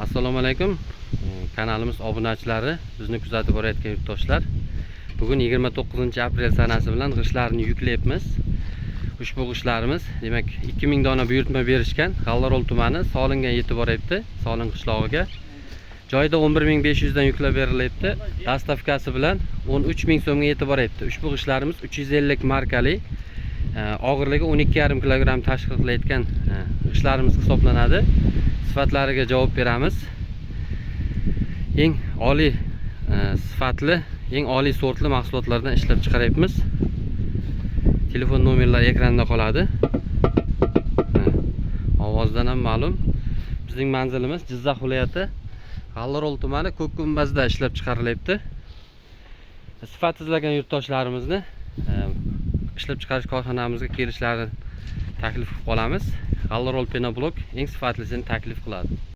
Assalomu alaykum. Kanalimiz obunachilari, bizni kuzatib borayotgan yurtdoshlar. Bugun 29-aprel sanasi bilan g'ishtlarni yuklayapmiz. Ushbu g'ishtlarimiz, demak, 2000 dona buyurtma berishgan. G'allarol tumani Solinga yetib boryapti, Solin qishlog'iga. Joyida 11500 dan yuklab berilyapti. Dastavkasi bilan 13000 so'mga yetib boryapti. Ushbu g'ishtlarimiz 350 markali, og'irligi 12,5 kg tashkil qilayotgan g'ishtlarimiz hisoblanadi. Sifatlariga javob beramiz. Eng oliy sifatli, eng oliy sortli mahsulotlardan ishlab chiqaryapmiz. Telefon nomerlari ekranda qoladi. Ovozdan ham ma'lum. Bizning manzilimiz Jizzax viloyati G'allarol tumani Ko'kgumbazda ishlab chiqarilyapti. Sifat izlagan yurtdoshlarimizni ishlab chiqarish korxonamizga kelishlarini taklif qilib qolamiz. G'allarol Penoblok eng sifatlisini taklif qiladi.